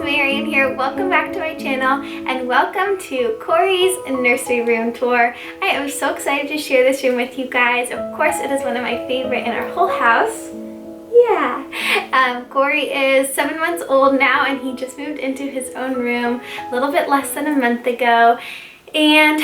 Marian here. Welcome back to my channel and welcome to Corey's nursery room tour. I am so excited to share this room with you guys. Of course, it is one of my favorite in our whole house. Yeah. Corey is 7 months old now and he just moved into his own room a little bit less than a month ago. And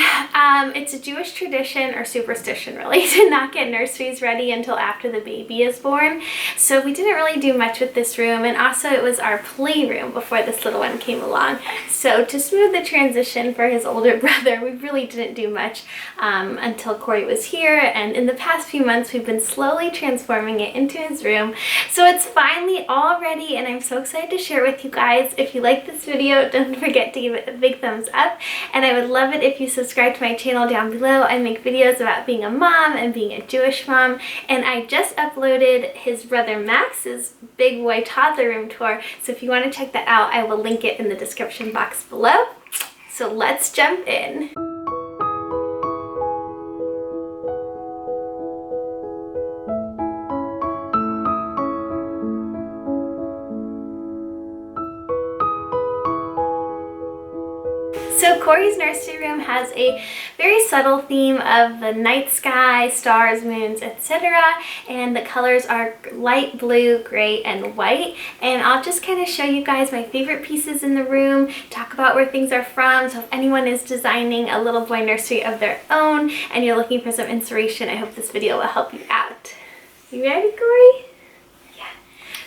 it's a Jewish tradition or superstition really to not get nurseries ready until after the baby is born. So we didn't really do much with this room, and also it was our playroom before this little one came along. So to smooth the transition for his older brother, we really didn't do much until Corey was here, and in the past few months we've been slowly transforming it into his room. So it's finally all ready and I'm so excited to share it with you guys. If you like this video, don't forget to give it a big thumbs up, and I would love it if you subscribe to my channel down below. I make videos about being a mom and being a Jewish mom, and I just uploaded his brother Max's big boy toddler room tour, so if you want to check that out, I will link it in the description box below. So let's jump in. So Corey's nursery room has a very subtle theme of the night sky, stars, moons, etc. And the colors are light blue, gray, and white. And I'll just kind of show you guys my favorite pieces in the room, talk about where things are from. So if anyone is designing a little boy nursery of their own and you're looking for some inspiration, I hope this video will help you out. You ready, Corey?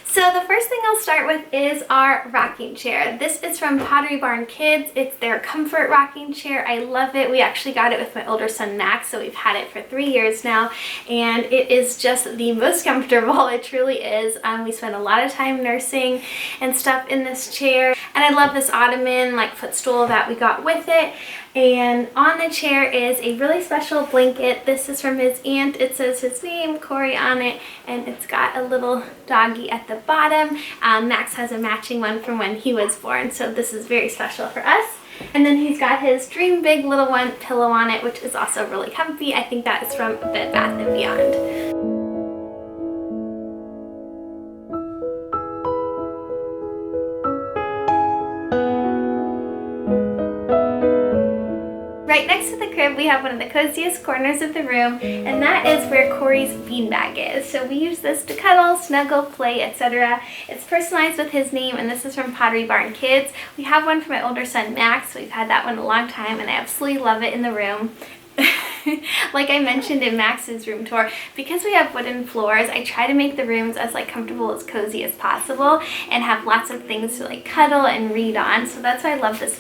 So the first thing I'll start with is our rocking chair. This is from Pottery Barn Kids. It's their comfort rocking chair. I love it. We actually got it with my older son Max, so we've had it for 3 years now, and it is just the most comfortable. It truly is. We spend a lot of time nursing and stuff in this chair, and I love this Ottoman like footstool that we got with it. And on the chair is a really special blanket. This is from his aunt. It says his name, Corey, on it, and it's got a little doggy at the bottom. Max has a matching one from when he was born, so this is very special for us. And then he's got his Dream Big Little One pillow on it, which is also really comfy. I think that is from Bed Bath & Beyond. Right next to the crib, we have one of the coziest corners of the room, and that is where Corey's beanbag is. So we use this to cuddle, snuggle, play, etc. It's personalized with his name, and this is from Pottery Barn Kids. We have one for my older son Max. We've had that one a long time, and I absolutely love it in the room. Like I mentioned in Max's room tour, because we have wooden floors, I try to make the rooms as comfortable as cozy as possible and have lots of things to cuddle and read on. So that's why I love this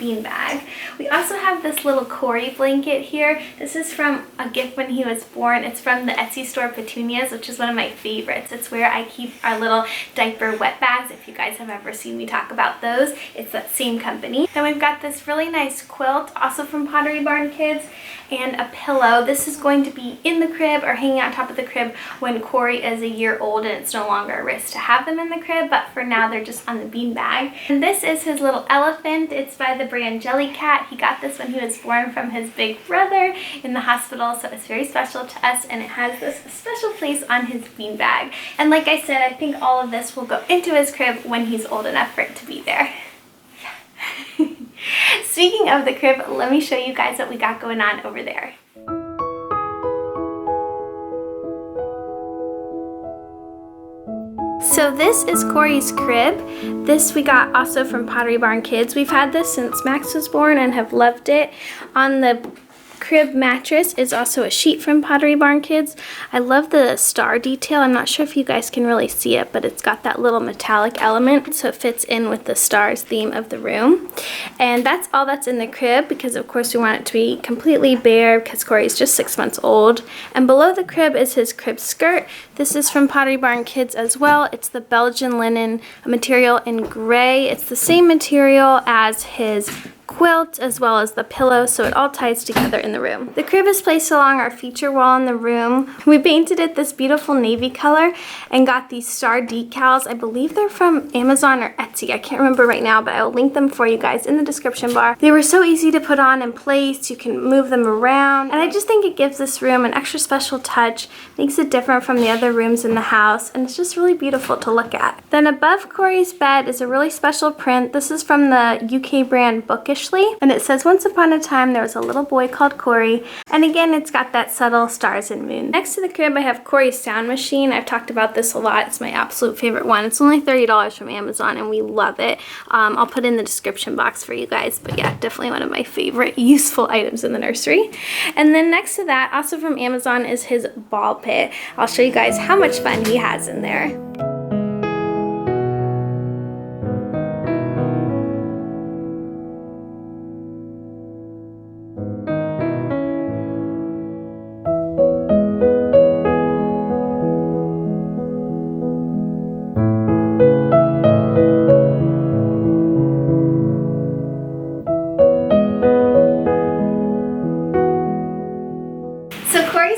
bean bag. We also have this little Corey blanket here. This is from a gift when he was born. It's from the Etsy store Petunias, which is one of my favorites. It's where I keep our little diaper wet bags. If you guys have ever seen me talk about those, it's that same company. Then we've got this really nice quilt, also from Pottery Barn Kids, and a pillow. This is going to be in the crib or hanging on top of the crib when Corey is a year old and it's no longer a risk to have them in the crib, but for now they're just on the bean bag. And this is his little elephant. It's by the brand Jellycat. He got this when he was born from his big brother in the hospital, so it's very special to us, and it has this special place on his bean bag. And like I said, I think all of this will go into his crib when he's old enough for it to be there. Speaking of the crib, let me show you guys what we got going on over there. So this is Corey's crib. This we got also from Pottery Barn Kids. We've had this since Max was born and have loved it. On the crib mattress is also a sheet from Pottery Barn Kids. I love the star detail. I'm not sure if you guys can really see it, but it's got that little metallic element, so it fits in with the stars theme of the room. And that's all that's in the crib, because of course we want it to be completely bare because Corey's just 6 months old. And below the crib is his crib skirt. This is from Pottery Barn Kids as well. It's the Belgian linen material in gray. It's the same material as his quilt as well as the pillow, so it all ties together in the room. The crib is placed along our feature wall in the room. We painted it this beautiful navy color and got these star decals. I believe they're from Amazon or Etsy. I can't remember right now, but I'll link them for you guys in the description bar. They were so easy to put on and place. You can move them around, and I just think it gives this room an extra special touch, makes it different from the other rooms in the house, and it's just really beautiful to look at. Then above Corey's bed is a really special print. This is from the UK brand Bookishly, and it says, "Once upon a time there was a little boy called Corey," and again it's got that subtle stars and moon. Next to the crib I have Corey's sound machine. I've talked about this a lot. It's my absolute favorite one. It's only $30 from Amazon and we love it. I'll put it in the description box for you guys, but yeah, definitely one of my favorite useful items in the nursery. And then next to that, also from Amazon, is his ball pit. I'll show you guys how much fun he has in there.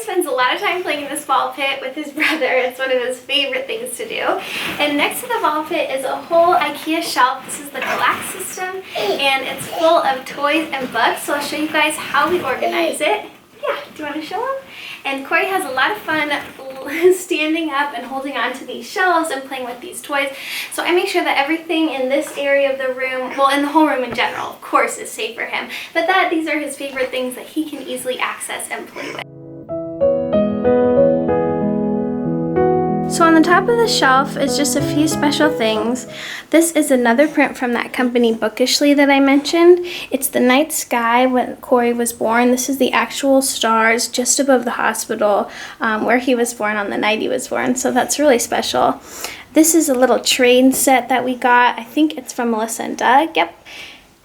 Spends a lot of time playing in this ball pit with his brother. It's one of his favorite things to do. And next to the ball pit is a whole Ikea shelf. This is the collapse system, and it's full of toys and books. So I'll show you guys how we organize it. Yeah, do you want to show them? And Corey has a lot of fun standing up and holding on to these shelves and playing with these toys. So I make sure that everything in this area of the room, well, in the whole room in general, of course, is safe for him. But that these are his favorite things that he can easily access and play with. So on the top of the shelf is just a few special things. This is another print from that company Bookishly that I mentioned. It's the night sky when Corey was born. This is the actual stars just above the hospital where he was born on the night he was born. So that's really special. This is a little train set that we got. I think it's from Melissa and Doug. Yep.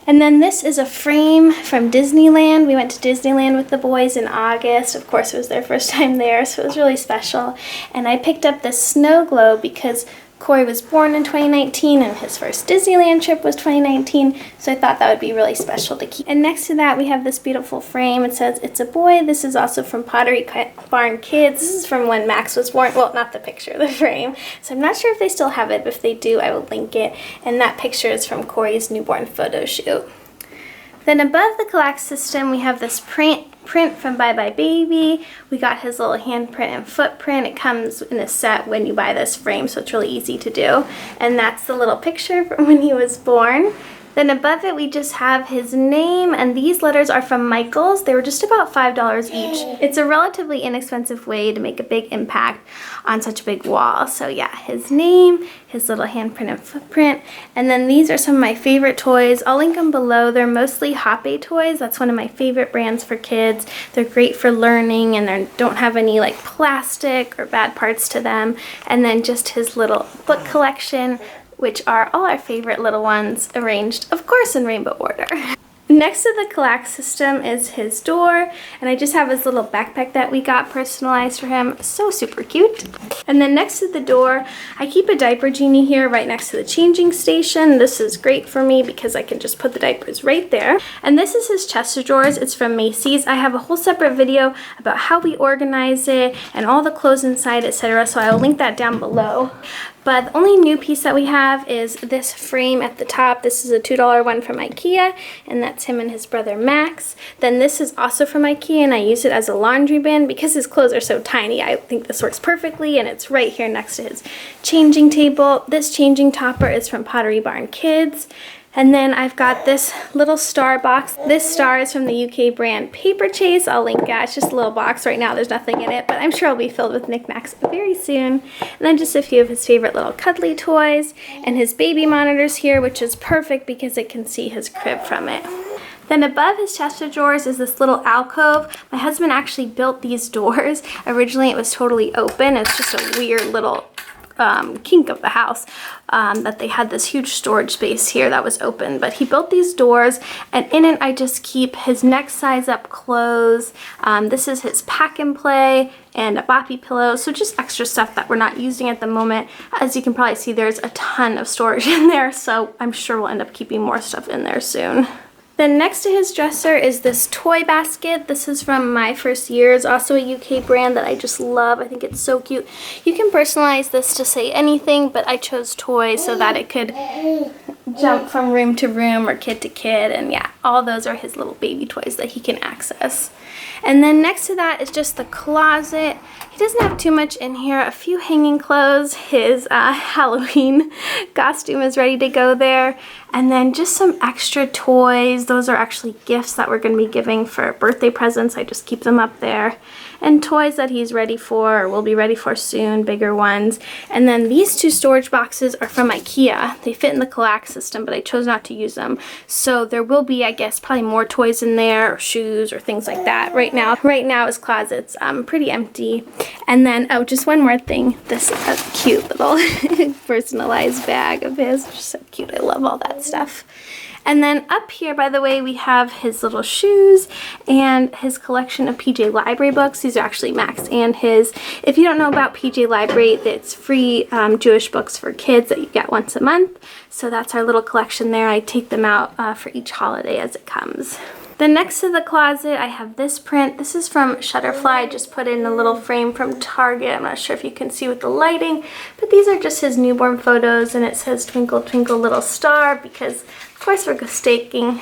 And then this is a frame from Disneyland. We went to Disneyland with the boys in August. Of course, it was their first time there, so it was really special. And I picked up this snow globe because Corey was born in 2019 and his first Disneyland trip was 2019, so I thought that would be really special to keep. And next to that we have this beautiful frame. It says it's a boy. This is also from Pottery Barn Kids. This is from when Max was born. Well, not the picture, the frame. So I'm not sure if they still have it, but if they do, I will link it. And that picture is from Corey's newborn photo shoot. Then above the collage system we have this print from Bye Bye Baby. We got his little handprint and footprint. It comes in a set when you buy this frame, so it's really easy to do. And that's the little picture from when he was born. Then above it we just have his name, and these letters are from Michaels. They were just about $5 each. It's a relatively inexpensive way to make a big impact on such a big wall. So yeah, his name, his little handprint and footprint, and then these are some of my favorite toys. I'll link them below. They're mostly Hoppe toys. That's one of my favorite brands for kids. They're great for learning, and they don't have any like plastic or bad parts to them. And then just his little book collection, which are all our favorite little ones, arranged, of course, in rainbow order. Next to the collage system is his door, and I just have his little backpack that we got personalized for him. So super cute. And then next to the door, I keep a diaper genie here right next to the changing station. This is great for me because I can just put the diapers right there. And this is his chest of drawers. It's from Macy's. I have a whole separate video about how we organize it and all the clothes inside, etc. So I will link that down below. But the only new piece that we have is this frame at the top. This is a $2 one from Ikea, and that's him and his brother Max. Then this is also from Ikea, and I use it as a laundry bin because his clothes are so tiny. I think this works perfectly, and it's right here next to his changing table. This changing topper is from Pottery Barn Kids. And then I've got this little star box. This star is from the UK brand Paper Chase. I'll link it. It's just a little box right now. There's nothing in it, but I'm sure it'll be filled with knickknacks very soon. And then just a few of his favorite little cuddly toys and his baby monitors here, which is perfect because it can see his crib from it. Then above his chest of drawers is this little alcove. My husband actually built these doors. Originally it was totally open. It's just a weird little kink of the house that they had this huge storage space here that was open, but he built these doors, and in it I just keep his next size up clothes. This is his pack and play and a boppy pillow, so just extra stuff that we're not using at the moment. As you can probably see, there's a ton of storage in there, so I'm sure we'll end up keeping more stuff in there soon. Then next to his dresser is this toy basket. This is from My First Year. It's also a UK brand that I just love. I think it's so cute. You can personalize this to say anything, but I chose toys so that it could jump from room to room or kid to kid. And yeah, all those are his little baby toys that he can access. And then next to that is just the closet. He doesn't have too much in here. A few hanging clothes. His Halloween costume is ready to go there. And then just some extra toys. Those are actually gifts that we're going to be giving for birthday presents. I just keep them up there. And toys that he's ready for or will be ready for soon, bigger ones. And then these two storage boxes are from Ikea. They fit in the coax system, but I chose not to use them. So there will be, I guess, probably more toys in there or shoes or things like that. Right now his closet's pretty empty. And then, oh, just one more thing. This cute little personalized bag of his. Just so cute. I love all that stuff. And then up here, by the way, we have his little shoes and his collection of PJ Library books. These are actually Max and his. If you don't know about PJ Library, it's free Jewish books for kids that you get once a month. So that's our little collection there. I take them out for each holiday as it comes. Then next to the closet, I have this print. This is from Shutterfly. I just put in a little frame from Target. I'm not sure if you can see with the lighting, but these are just his newborn photos, and it says Twinkle Twinkle Little Star because, of course, we're sticking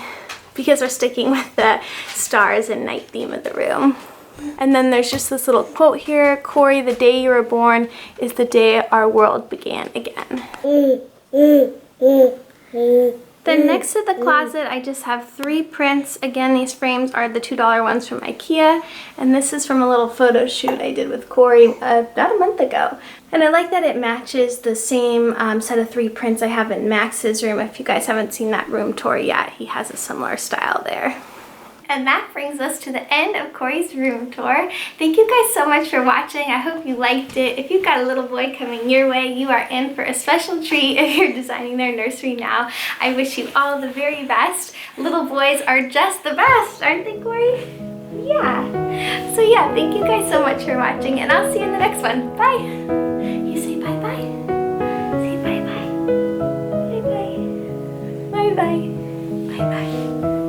with the stars and night theme of the room. And then there's just this little quote here. Corey, the day you were born is the day our world began again. Then next to the closet, I just have 3 prints. Again, these frames are the $2 ones from Ikea. And this is from a little photo shoot I did with Corey about a month ago. And I like that it matches the same set of 3 prints I have in Max's room. If you guys haven't seen that room tour yet, he has a similar style there. And that brings us to the end of Corey's room tour. Thank you guys so much for watching. I hope you liked it. If you've got a little boy coming your way, you are in for a special treat if you're designing their nursery now. I wish you all the very best. Little boys are just the best, aren't they, Corey? Yeah. So yeah, thank you guys so much for watching, and I'll see you in the next one. Bye. You say bye-bye. Say bye-bye. Bye-bye. Bye-bye. Bye-bye.